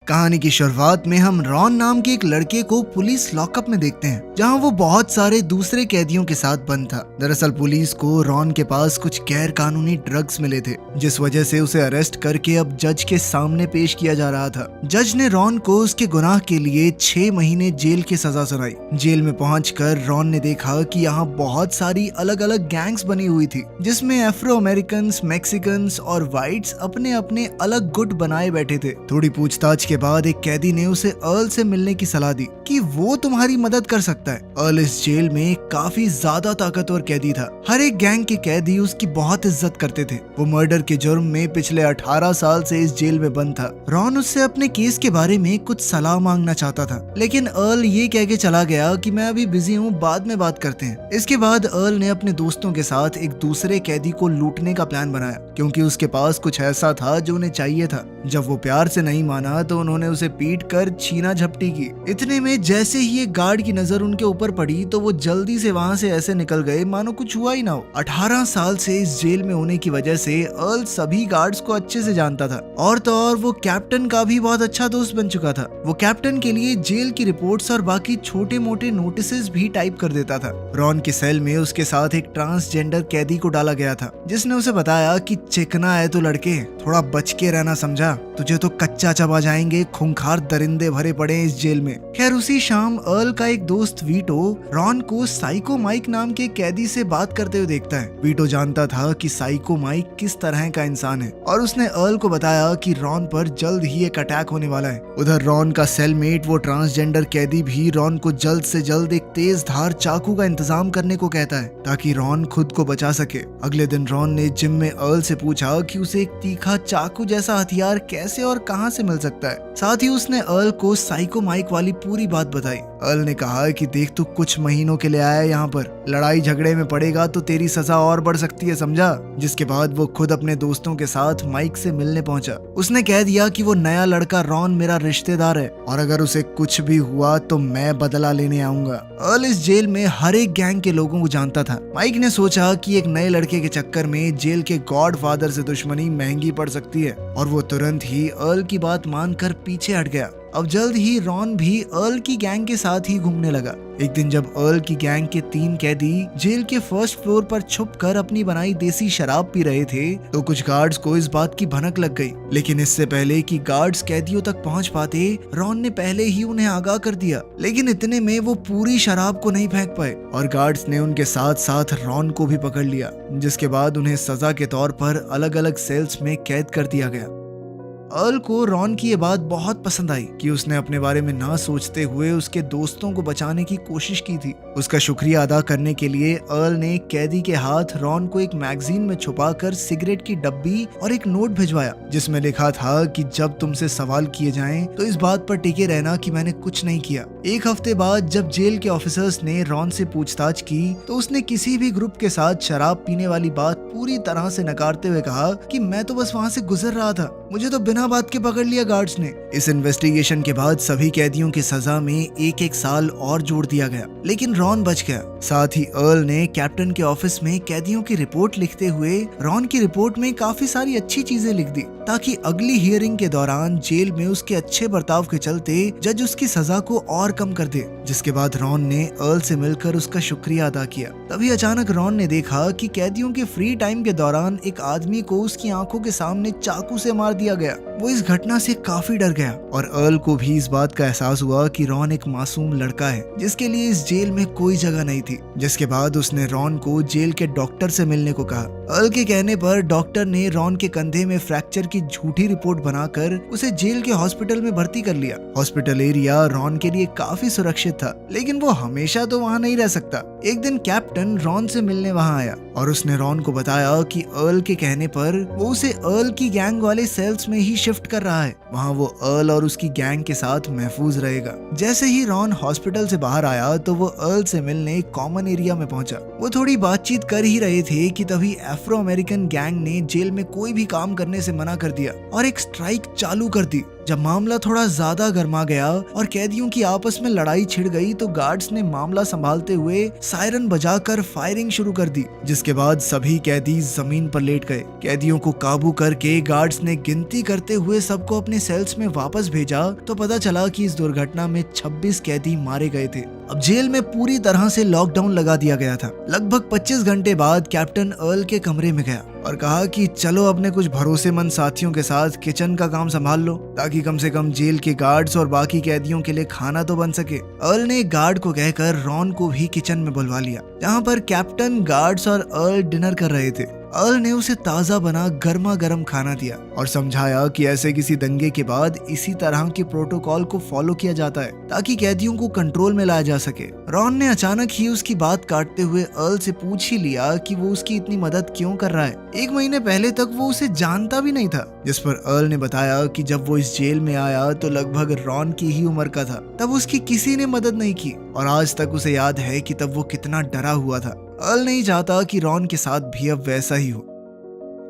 कहानी की शुरुआत में हम रॉन नाम के एक लड़के को पुलिस लॉकअप में देखते हैं, जहां वो बहुत सारे दूसरे कैदियों के साथ बंद था। दरअसल पुलिस को रॉन के पास कुछ गैर कानूनी ड्रग्स मिले थे, जिस वजह से उसे अरेस्ट करके अब जज के सामने पेश किया जा रहा था। जज ने रॉन को उसके गुनाह के लिए 6 महीने जेल की सजा सुनाई। जेल में पहुंचकर रॉन ने देखा कि यहाँ बहुत सारी अलग अलग गैंग्स बनी हुई थी, जिसमें अफ्रो अमेरिकन, मैक्सिकन और व्हाइट्स अपने अपने अलग गुट बनाए बैठे थे। थोड़ी पूछताछ के बाद एक कैदी ने उसे अर्ल से मिलने की सलाह दी कि वो तुम्हारी मदद कर सकता है। अर्ल इस जेल में काफी ज्यादा ताकतवर कैदी था। हर एक गैंग के कैदी उसकी बहुत इज्जत करते थे। वो मर्डर के जुर्म में पिछले 18 साल से इस जेल में बंद था। रॉन उससे अपने केस के बारे में कुछ सलाह मांगना चाहता था, लेकिन अर्ल ये कह के चला गया कि मैं अभी बिजी हूँ, बाद में बात करते हैं। इसके बाद अर्ल ने अपने दोस्तों के साथ एक दूसरे कैदी को लूटने का प्लान बनाया, क्योंकि उसके पास कुछ ऐसा था जो उन्हें चाहिए था। जब वो प्यार से नहीं माना तो उन्होंने उसे पीट कर छीना झपटी की। इतने में जैसे ही एक गार्ड की नजर उनके ऊपर पड़ी तो वो जल्दी से वहाँ से ऐसे निकल गए मानो कुछ हुआ ही ना हो। 18 साल से इस जेल में होने की वजह से अर्ल सभी गार्ड्स को अच्छे से जानता था, और तो और वो कैप्टन का भी बहुत अच्छा दोस्त बन चुका था। वो कैप्टन के लिए जेल की रिपोर्ट्स और बाकी छोटे मोटे नोटिसेस भी टाइप कर देता था। रॉन के सेल में उसके साथ एक ट्रांसजेंडर कैदी को डाला गया था, जिसने उसे बताया कि चिकना है तो लड़के, थोड़ा बच के रहना, समझा? तुझे तो कच्चा चबा जाएंगे, खूंखार दरिंदे भरे पड़े हैं इस जेल में। खैर उसी शाम अर्ल का एक दोस्त वीटो रॉन को साइको माइक नाम के कैदी से बात करते हुए देखता है। वीटो जानता था कि साइको माइक किस तरह का इंसान है, और उसने अर्ल को बताया कि रॉन पर जल्द ही एक अटैक होने वाला है। उधर रॉन का सेलमेट वो ट्रांसजेंडर कैदी भी रॉन को जल्द से जल्द एक तेज धार चाकू का इंतजाम करने को कहता है, ताकि रॉन खुद को बचा सके। अगले दिन रॉन ने जिम में अर्ल से पूछा कि उसे एक तीखा चाकू जैसा हथियार कैसे और कहां से मिल सकता है। साथ ही उसने अर्ल को साइको माइक वाली पूरी बात बताई। अर्ल ने कहा कि देख, तू कुछ महीनों के लिए आया है यहाँ पर, लड़ाई झगड़े में पड़ेगा तो तेरी सजा और बढ़ सकती है, समझा? जिसके बाद वो खुद अपने दोस्तों के साथ माइक से मिलने पहुंचा। उसने कह दिया कि वो नया लड़का रॉन मेरा रिश्तेदार है, और अगर उसे कुछ भी हुआ तो मैं बदला लेने आऊंगा। अर्ल इस जेल में हर एक गैंग के लोगों को जानता था। माइक ने सोचा कि एक नए लड़के के चक्कर में जेल के गॉडफादर से दुश्मनी महंगी पड़ सकती है, और वो तुरंत ही अर्ल की बात मानकर पीछे हट गया। अब जल्द ही रॉन भी अर्ल की गैंग के साथ ही घूमने लगा। एक दिन जब अर्ल की गैंग के 3 कैदी जेल के फर्स्ट फ्लोर पर छुपकर अपनी बनाई देसी शराब पी रहे थे, तो कुछ गार्ड्स को इस बात की भनक लग गई। लेकिन इससे पहले कि गार्ड्स कैदियों तक पहुंच पाते, रॉन ने पहले ही उन्हें आगाह कर दिया। लेकिन इतने में वो पूरी शराब को नहीं फेंक पाए, और गार्ड्स ने उनके साथ साथ रॉन को भी पकड़ लिया, जिसके बाद उन्हें सजा के तौर पर अलग अलग सेल्स में कैद कर दिया गया। अर्ल को रॉन की ये बात बहुत पसंद आई कि उसने अपने बारे में ना सोचते हुए उसके दोस्तों को बचाने की कोशिश की थी। उसका शुक्रिया अदा करने के लिए अर्ल ने एक कैदी के हाथ रॉन को एक मैगजीन में छुपाकर सिगरेट की डब्बी और एक नोट भिजवाया, जिसमें लिखा था कि जब तुमसे सवाल किए जाएं तो इस बात पर टिके रहना कि मैंने कुछ नहीं किया। एक हफ्ते बाद जब जेल के ऑफिसर्स ने रॉन से पूछताछ की, तो उसने किसी भी ग्रुप के साथ शराब पीने वाली बात पूरी तरह से नकारते हुए कहा कि मैं तो बस वहाँ से गुजर रहा था, मुझे तो बिना बात के पकड़ लिया गार्ड्स ने। इस इन्वेस्टिगेशन के बाद सभी कैदियों की सजा में 1-1 साल और जोड़ दिया गया, लेकिन रॉन बच गया। साथ ही अर्ल ने कैप्टन के ऑफिस में कैदियों की रिपोर्ट लिखते हुए रॉन की रिपोर्ट में काफी सारी अच्छी चीजें लिख दी, ताकि अगली हियरिंग के दौरान जेल में उसके अच्छे बर्ताव के चलते जज उसकी सजा को और कम कर दे। जिसके बाद रॉन ने अर्ल से मिलकर उसका शुक्रिया अदा किया। तभी अचानक रॉन ने देखा कि कैदियों के फ्री टाइम के दौरान एक आदमी को उसकी आंखों के सामने चाकू से मार दिया गया। वो इस घटना से काफी डर गया, और अर्ल को भी इस बात का एहसास हुआ कि रॉन एक मासूम लड़का है, जिसके लिए इस जेल में कोई जगह नहीं थी। जिसके बाद उसने रॉन को जेल के डॉक्टर से मिलने को कहा। अर्ल के कहने पर डॉक्टर ने रॉन के कंधे में फ्रैक्चर की झूठी रिपोर्ट बनाकर उसे जेल के हॉस्पिटल में भर्ती कर लिया। हॉस्पिटल एरिया रॉन के लिए काफी सुरक्षित था, लेकिन वो हमेशा तो वहाँ नहीं रह सकता। एक दिन कैप्टन रॉन से मिलने वहाँ आया, और उसने रॉन को बताया कि अर्ल के कहने पर वो उसे अर्ल की गैंग वाले सेल्स में ही शिफ्ट कर रहा है। वहाँ वो अर्ल और उसकी गैंग के साथ महफूज रहेगा। जैसे ही रॉन हॉस्पिटल से बाहर आया तो वो अर्ल से मिलने एक कॉमन एरिया में पहुंचा। वो थोड़ी बातचीत कर ही रहे थे कि तभी अफ्रो अमेरिकन गैंग ने जेल में कोई भी काम करने से मना कर दिया और एक स्ट्राइक चालू कर दी, जब मामला थोड़ा ज्यादा गर्मा गया और कैदियों की आपस में लड़ाई छिड़ गई तो गार्ड्स ने मामला संभालते हुए सायरन बजाकर फायरिंग शुरू कर दी, जिसके बाद सभी कैदी जमीन पर लेट गए। कैदियों को काबू करके गार्ड्स ने गिनती करते हुए सबको अपने सेल्स में वापस भेजा तो पता चला कि इस दुर्घटना में 26 कैदी मारे गए थे। अब जेल में पूरी तरह से लॉकडाउन लगा दिया गया था। लगभग 25 घंटे बाद कैप्टन अर्ल के कमरे में गया और कहा कि चलो अपने कुछ भरोसेमंद साथियों के साथ किचन का काम संभाल लो, ताकि कम से कम जेल के गार्ड्स और बाकी कैदियों के लिए खाना तो बन सके। अर्ल ने गार्ड को कहकर रॉन को भी किचन में बुलवा लिया, जहाँ पर कैप्टन, गार्ड्स और अर्ल डिनर कर रहे थे। अर्ल ने उसे ताजा बना गर्मा गर्म खाना दिया और समझाया कि ऐसे किसी दंगे के बाद इसी तरह के प्रोटोकॉल को फॉलो किया जाता है ताकि कैदियों को कंट्रोल में लाया जा सके। रॉन ने अचानक ही उसकी बात काटते हुए अर्ल से पूछ ही लिया कि वो उसकी इतनी मदद क्यों कर रहा है। 1 महीने पहले तक वो उसे जानता भी नहीं था, जिस पर अर्ल ने बताया कि जब वो इस जेल में आया तो लगभग रॉन की ही उम्र का था, तब उसकी किसी ने मदद नहीं की और आज तक उसे याद है कि तब वो कितना डरा हुआ था। अर्ल नहीं चाहता कि रॉन के साथ भी अब वैसा ही हो।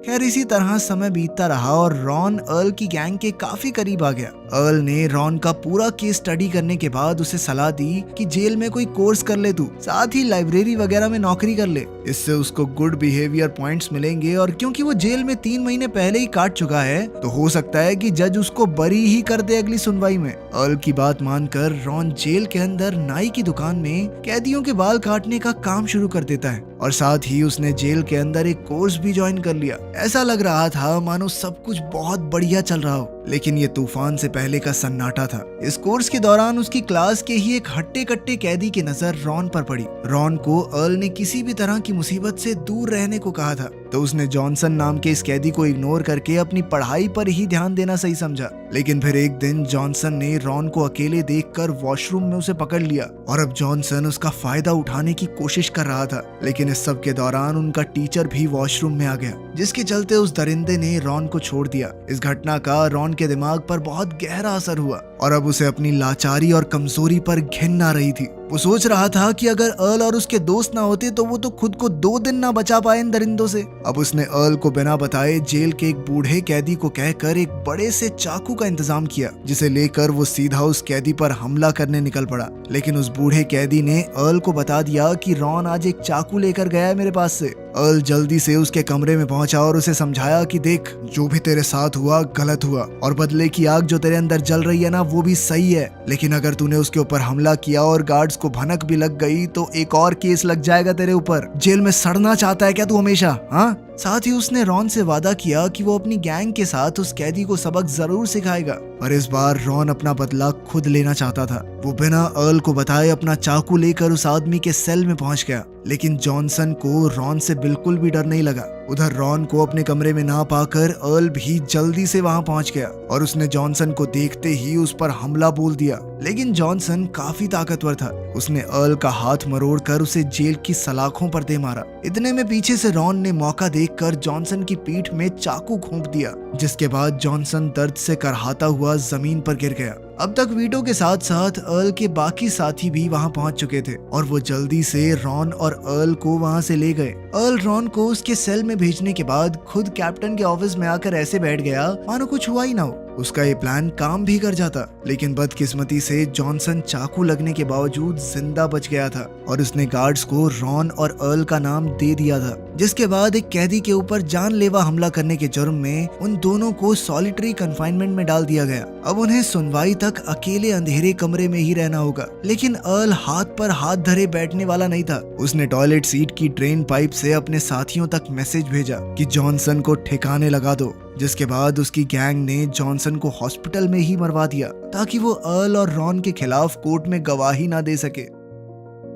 खैर इसी तरह समय बीतता रहा और रॉन अर्ल की गैंग के काफी करीब आ गया। अर्ल ने रॉन का पूरा केस स्टडी करने के बाद उसे सलाह दी कि जेल में कोई कोर्स कर ले तू, साथ ही लाइब्रेरी वगैरह में नौकरी कर ले। इससे उसको गुड बिहेवियर पॉइंट्स मिलेंगे और क्योंकि वो जेल में 3 महीने पहले ही काट चुका है तो हो सकता है कि जज उसको बरी ही कर दे अगली सुनवाई में। अर्ल की बात मानकर रॉन जेल के अंदर नाई की दुकान में कैदियों के बाल काटने का काम शुरू कर देता है और साथ ही उसने जेल के अंदर एक कोर्स भी ज्वाइन कर लिया। ऐसा लग रहा था मानो सब कुछ बहुत बढ़िया चल रहा हो, लेकिन ये तूफान से पहले का सन्नाटा था। इस कोर्स के दौरान उसकी क्लास के ही एक हट्टे कट्टे कैदी की नजर रॉन पर पड़ी। रॉन को अर्ल ने किसी भी तरह की मुसीबत से दूर रहने को कहा था, तो उसने जॉनसन नाम के इस कैदी को इग्नोर करके अपनी पढ़ाई पर ही ध्यान देना सही समझा। लेकिन फिर एक दिन जॉनसन ने रॉन को अकेले देखकर वॉशरूम में उसे पकड़ लिया और अब जॉनसन उसका फायदा उठाने की कोशिश कर रहा था। लेकिन इस सब के दौरान उनका टीचर भी वॉशरूम में आ गया, जिसके चलते उस दरिंदे ने रॉन को छोड़ दिया। इस घटना का रॉन के दिमाग पर बहुत गहरा असर हुआ और अब उसे अपनी लाचारी और कमजोरी पर घिन आ रही थी। वो सोच रहा था कि अगर अर्ल और उसके दोस्त ना होते तो वो तो खुद को 2 दिन ना बचा पाए इन दरिंदों से। अब उसने अर्ल को बिना बताए जेल के एक बूढ़े कैदी को कहकर एक बड़े से चाकू का इंतजाम किया, जिसे लेकर वो सीधा उस कैदी पर हमला करने निकल पड़ा। लेकिन उस बूढ़े कैदी ने अर्ल को बता दिया कि रॉन आज एक चाकू लेकर गया है मेरे पास से। अर्ल जल्दी से उसके कमरे में पहुंचा और उसे समझाया कि देख, जो भी तेरे साथ हुआ गलत हुआ और बदले की आग जो तेरे अंदर जल रही है ना वो भी सही है, लेकिन अगर तूने उसके ऊपर हमला किया और गार्ड्स को भनक भी लग गई तो एक और केस लग जाएगा तेरे ऊपर। जेल में सड़ना चाहता है क्या तू हमेशा? हाँ। साथ ही उसने रॉन से वादा किया कि वो अपनी गैंग के साथ उस कैदी को सबक जरूर सिखाएगा, पर इस बार रॉन अपना बदला खुद लेना चाहता था। वो बिना अर्ल को बताए अपना चाकू लेकर उस आदमी के सेल में पहुंच गया, लेकिन जॉनसन को रॉन से बिल्कुल भी डर नहीं लगा। उधर रॉन को अपने कमरे में ना पाकर अर्ल भी जल्दी से वहां पहुंच गया और उसने जॉनसन को देखते ही उस पर हमला बोल दिया। लेकिन जॉनसन काफी ताकतवर था, उसने अर्ल का हाथ मरोड़कर उसे जेल की सलाखों पर दे मारा। इतने में पीछे से रॉन ने मौका देखकर जॉनसन की पीठ में चाकू घोंप दिया, जिसके बाद जॉनसन दर्द से करहाता हुआ जमीन पर गिर गया। अब तक वीटो के साथ साथ अर्ल के बाकी साथी भी वहां पहुंच चुके थे और वो जल्दी से रॉन और अर्ल को वहां से ले गए। अर्ल रॉन को उसके सेल में भेजने के बाद खुद कैप्टन के ऑफिस में आकर ऐसे बैठ गया मानो कुछ हुआ ही ना हो। उसका ये प्लान काम भी कर जाता, लेकिन बदकिस्मती से जॉनसन चाकू लगने के बावजूद जिंदा बच गया था और उसने गार्ड्स को रॉन और अर्ल का नाम दे दिया था, जिसके बाद एक कैदी के ऊपर जानलेवा हमला करने के जुर्म में उन दोनों को सॉलिटरी कन्फाइनमेंट में डाल दिया गया। अब उन्हें सुनवाई तक अकेले अंधेरे कमरे में ही रहना होगा। लेकिन अर्ल हाथ पर हाथ धरे बैठने वाला नहीं था। उसने टॉयलेट सीट की ड्रेन पाइप से अपने साथियों तक मैसेज भेजा कि जॉनसन को ठिकाने लगा दो, जिसके बाद उसकी गैंग ने जॉनसन को हॉस्पिटल में ही मरवा दिया ताकि वो अर्ल और रॉन के खिलाफ कोर्ट में गवाही ना दे सके।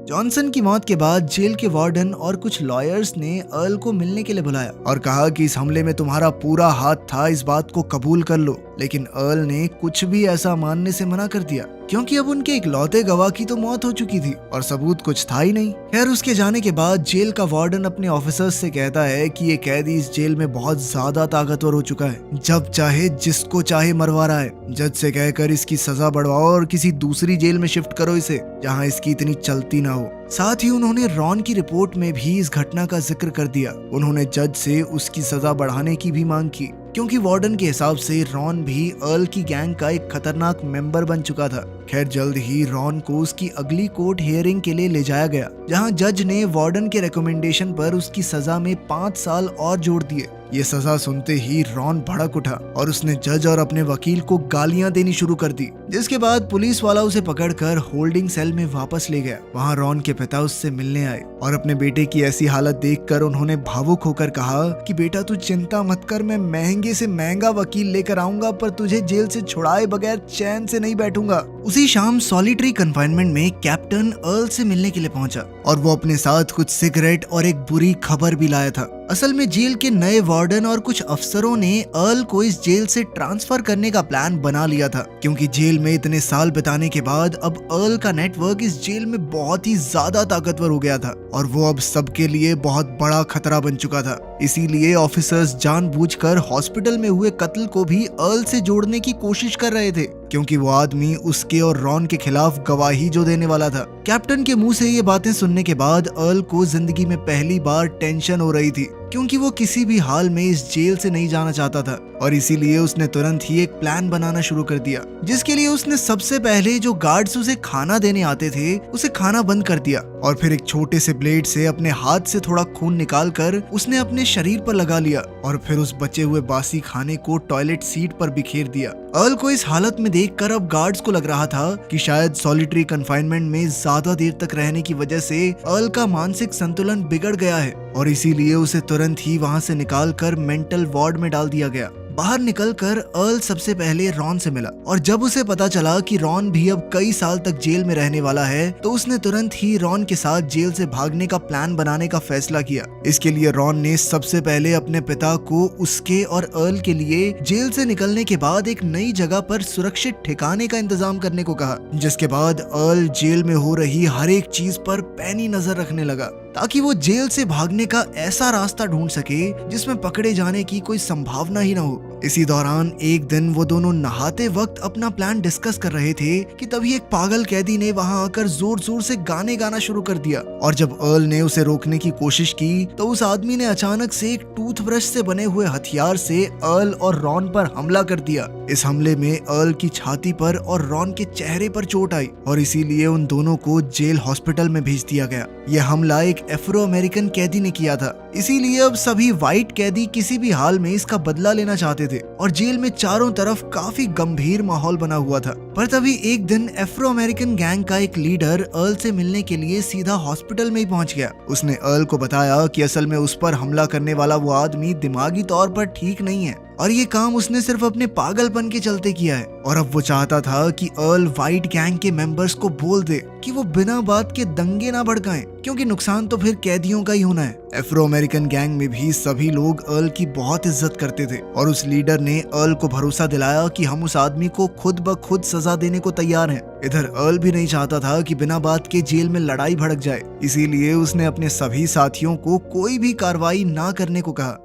जॉनसन की मौत के बाद जेल के वार्डन और कुछ लॉयर्स ने अर्ल को मिलने के लिए बुलाया और कहा कि इस हमले में तुम्हारा पूरा हाथ था, इस बात को कबूल कर लो। लेकिन अर्ल ने कुछ भी ऐसा मानने से मना कर दिया, क्योंकि अब उनके इकलौते गवाह की तो मौत हो चुकी थी और सबूत कुछ था ही नहीं। खैर उसके जाने के बाद जेल का वार्डन अपने ऑफिसर्स से कहता है कि ये कैदी इस जेल में बहुत ज्यादा ताकतवर हो चुका है, जब चाहे जिसको चाहे मरवा रहा है। जज से कहकर इसकी सजा बढ़वाओ और किसी दूसरी जेल में शिफ्ट करो इसे, जहाँ इसकी इतनी चलती ना हो। साथ ही उन्होंने रॉन की रिपोर्ट में भी इस घटना का जिक्र कर दिया। उन्होंने जज से उसकी सजा बढ़ाने की भी मांग की। क्योंकि वार्डन के हिसाब से रॉन भी अर्ल की गैंग का एक खतरनाक मेंबर बन चुका था। खैर जल्द ही रॉन को उसकी अगली कोर्ट हियरिंग के लिए ले जाया गया, जहां जज ने वार्डन के रिकमेंडेशन पर उसकी सजा में 5 साल और जोड़ दिए। ये सजा सुनते ही रॉन भड़क उठा और उसने जज और अपने वकील को गालियां देनी शुरू कर दी, जिसके बाद पुलिस वाला उसे पकड़कर होल्डिंग सेल में वापस ले गया। वहां रॉन के पिता उससे मिलने आए और अपने बेटे की ऐसी हालत देखकर उन्होंने भावुक होकर कहा कि बेटा तू चिंता मत कर, मैं महंगे से महंगा वकील लेकर आऊंगा, पर तुझे जेल से छुड़ाए बगैर चैन से नहीं बैठूंगा। उसी शाम सॉलिटरी कन्फाइनमेंट में कैप्टन अर्ल से मिलने के लिए पहुंचा और वो अपने साथ कुछ सिगरेट और एक बुरी खबर भी लाया था। असल में जेल के नए वार्डन और कुछ अफसरों ने अर्ल को इस जेल से ट्रांसफर करने का प्लान बना लिया था, क्योंकि जेल में इतने साल बिताने के बाद अब अर्ल का नेटवर्क इस जेल में बहुत ही ज्यादा ताकतवर हो गया था और वो अब सबके लिए बहुत बड़ा खतरा बन चुका था। इसीलिए ऑफिसर्स जानबूझकर हॉस्पिटल में हुए कत्ल को भी अर्ल से जोड़ने की कोशिश कर रहे थे, क्योंकि वो आदमी उसके और रॉन के खिलाफ गवाही जो देने वाला था। कैप्टन के मुंह से ये बातें सुनने के बाद अर्ल को जिंदगी में पहली बार टेंशन हो रही थी, क्योंकि वो किसी भी हाल में इस जेल से नहीं जाना चाहता था और इसीलिए उसने तुरंत ही एक प्लान बनाना शुरू कर दिया, जिसके लिए उसने सबसे पहले जो गार्ड्स उसे खाना देने आते थे उसे खाना बंद कर दिया और फिर एक छोटे से ब्लेड से अपने हाथ से थोड़ा खून निकालकर उसने अपने शरीर पर लगा लिया और फिर उस बचे हुए बासी खाने को टॉयलेट सीट पर बिखेर दिया। अर्ल को इस हालत में देखकर अब गार्ड्स को लग रहा था कि शायद सॉलिटरी कन्फाइनमेंट में ज्यादा देर तक रहने की वजह से अर्ल का मानसिक संतुलन बिगड़ गया है और इसीलिए उसे तुरंत ही वहां से निकालकर मेंटल वार्ड में डाल दिया गया। बाहर निकलकर अर्ल सबसे पहले रॉन से मिला और जब उसे पता चला कि रॉन भी अब कई साल तक जेल में रहने वाला है तो उसने तुरंत ही रॉन के साथ जेल से भागने का प्लान बनाने का फैसला किया। इसके लिए रॉन ने सबसे पहले अपने पिता को उसके और अर्ल के लिए जेल से निकलने के बाद एक नई जगह पर सुरक्षित ठिकाने का इंतजाम करने को कहा, जिसके बाद अर्ल जेल में हो रही हर एक चीज पर पैनी नजर रखने लगा ताकि वो जेल से भागने का ऐसा रास्ता ढूंढ सके जिसमें पकड़े जाने की कोई संभावना ही न हो। इसी दौरान एक दिन वो दोनों नहाते वक्त अपना प्लान डिस्कस कर रहे थे कि तभी एक पागल कैदी ने वहां आकर जोर जोर से गाने गाना शुरू कर दिया और जब अर्ल ने उसे रोकने की कोशिश की तो उस आदमी ने अचानक से एक टूथब्रश से बने हुए हथियार से अर्ल और रॉन पर हमला कर दिया। इस हमले में अर्ल की छाती पर और रॉन के चेहरे पर चोट आई और इसीलिए उन दोनों को जेल हॉस्पिटल में भेज दिया गया। यह हमला एक अफ्रो अमेरिकन कैदी ने किया था, इसीलिए अब सभी व्हाइट कैदी किसी भी हाल में इसका बदला लेना चाहते थे और जेल में चारों तरफ काफी गंभीर माहौल बना हुआ था। पर तभी एक दिन अफ्रो अमेरिकन गैंग का एक लीडर अर्ल से मिलने के लिए सीधा हॉस्पिटल में ही पहुंच गया। उसने अर्ल को बताया कि असल में उस पर हमला करने वाला वो आदमी दिमागी तौर पर ठीक नहीं है और ये काम उसने सिर्फ अपने पागलपन के चलते किया है और अब वो चाहता था कि अर्ल व्हाइट गैंग के मेंबर्स को बोल दे कि वो बिना बात के दंगे ना भड़काएं, क्योंकि नुकसान तो फिर कैदियों का ही होना है। अफ्रो अमेरिकन गैंग में भी सभी लोग अर्ल की बहुत इज्जत करते थे और उस लीडर ने अर्ल को भरोसा दिलाया कि हम उस आदमी को खुद ब खुद सजा देने को तैयार हैं। इधर अर्ल भी नहीं चाहता था कि बिना बात के जेल में लड़ाई भड़क जाए, इसीलिए उसने अपने सभी साथियों को कोई भी कार्रवाई ना करने को कहा।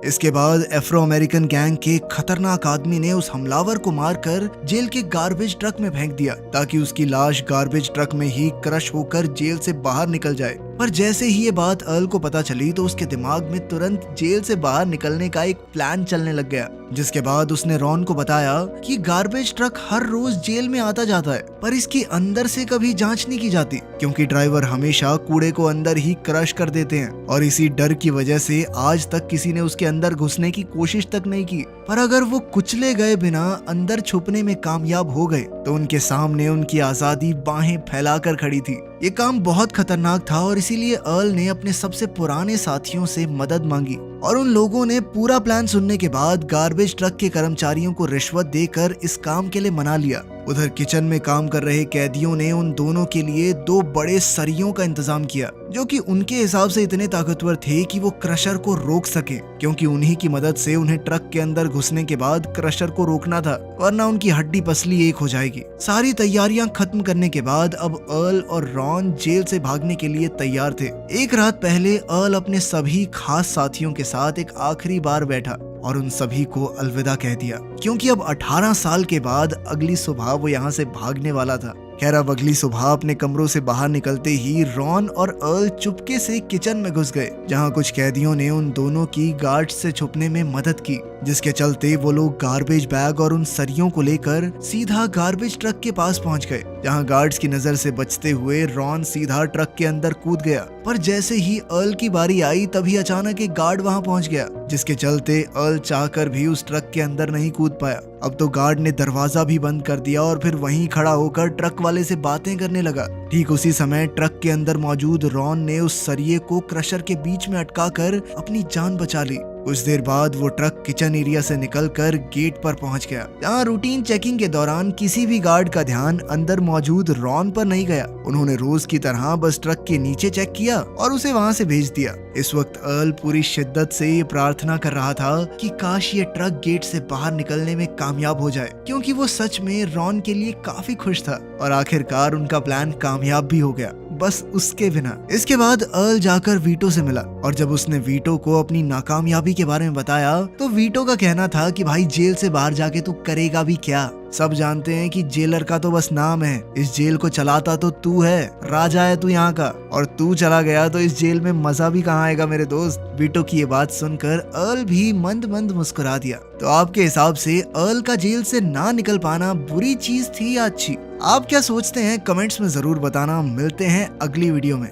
इसके बाद अफ्रो अमेरिकन गैंग के खतरनाक आदमी ने उस हमलावर को मारकर जेल के गार्बेज ट्रक में फेंक दिया ताकि उसकी लाश गार्बेज ट्रक में ही क्रश होकर जेल से बाहर निकल जाए। पर जैसे ही ये बात अर्ल को पता चली तो उसके दिमाग में तुरंत जेल से बाहर निकलने का एक प्लान चलने लग गया, जिसके बाद उसने रॉन को बताया कि गार्बेज ट्रक हर रोज जेल में आता जाता है पर इसकी अंदर से कभी जांच नहीं की जाती, क्योंकि ड्राइवर हमेशा कूड़े को अंदर ही क्रश कर देते हैं और इसी डर की वजह से आज तक किसी ने उसके अंदर घुसने की कोशिश तक नहीं की। पर अगर वो कुचले गए बिना अंदर छुपने में कामयाब हो गए तो उनके सामने उनकी आजादी बाहें फैलाकर खड़ी थी। ये काम बहुत खतरनाक था और इसीलिए अर्ल ने अपने सबसे पुराने साथियों से मदद मांगी और उन लोगों ने पूरा प्लान सुनने के बाद गार्बेज ट्रक के कर्मचारियों को रिश्वत देकर इस काम के लिए मना लिया। उधर किचन में काम कर रहे कैदियों ने उन दोनों के लिए 2 बड़े सरियों का इंतजाम किया, जो कि उनके हिसाब से इतने ताकतवर थे कि वो क्रशर को रोक सके, क्योंकि उन्हीं की मदद से उन्हें ट्रक के अंदर घुसने के बाद क्रशर को रोकना था, वरना उनकी हड्डी पसली एक हो जाएगी। सारी तैयारियां खत्म करने के बाद अब अर्ल और रॉन जेल से भागने के लिए तैयार थे। एक रात पहले अर्ल अपने सभी खास साथियों के साथ एक आखिरी बार बैठा और उन सभी को अलविदा कह दिया, क्योंकि अब 18 साल के बाद अगली सुबह वो यहाँ से भागने वाला था। खैर अब अगली सुबह अपने कमरों से बाहर निकलते ही रॉन और अर्ल चुपके से किचन में घुस गए, जहां कुछ कैदियों ने उन दोनों की गार्ड से छुपने में मदद की, जिसके चलते वो लोग गार्बेज बैग और उन सरियों को लेकर सीधा गार्बेज ट्रक के पास पहुंच गए, जहां गार्ड्स की नजर से बचते हुए रॉन सीधा ट्रक के अंदर कूद गया। पर जैसे ही अर्ल की बारी आई तभी अचानक एक गार्ड वहां पहुंच गया, जिसके चलते अर्ल चाहकर भी उस ट्रक के अंदर नहीं कूद पाया। अब तो गार्ड ने दरवाजा भी बंद कर दिया और फिर वहीं खड़ा होकर ट्रक वाले से बातें करने लगा। ठीक उसी समय ट्रक के अंदर मौजूद रॉन ने उस सरिये को क्रशर के बीच में अटकाकर अपनी जान बचा ली। कुछ देर बाद वो ट्रक किचन एरिया से निकलकर गेट पर पहुंच गया, जहां रूटीन चेकिंग के दौरान किसी भी गार्ड का ध्यान अंदर मौजूद रॉन पर नहीं गया। उन्होंने रोज की तरह बस ट्रक के नीचे चेक किया और उसे वहां से भेज दिया। इस वक्त अर्ल पूरी शिद्दत से ये प्रार्थना कर रहा था कि काश ये ट्रक गेट से बाहर निकलने में कामयाब हो जाए, क्योंकि वो सच में रॉन के लिए काफी खुश था और आखिरकार उनका प्लान कामयाब भी हो गया, बस उसके बिना। इसके बाद अर्ल जाकर वीटो से मिला और जब उसने वीटो को अपनी नाकामयाबी के बारे में बताया तो वीटो का कहना था कि भाई जेल से बाहर जाके तू करेगा भी क्या? सब जानते हैं कि जेलर का तो बस नाम है, इस जेल को चलाता तो तू है, राजा है तू यहाँ का, और तू चला गया तो इस जेल में मजा भी कहाँ आएगा मेरे दोस्त। वीटो की ये बात सुनकर अर्ल भी मंद मंद मुस्कुरा दिया। तो आपके हिसाब से अर्ल का जेल से ना निकल पाना बुरी चीज थी या अच्छी? आप क्या सोचते हैं कमेंट्स में जरूर बताना। मिलते हैं अगली वीडियो में।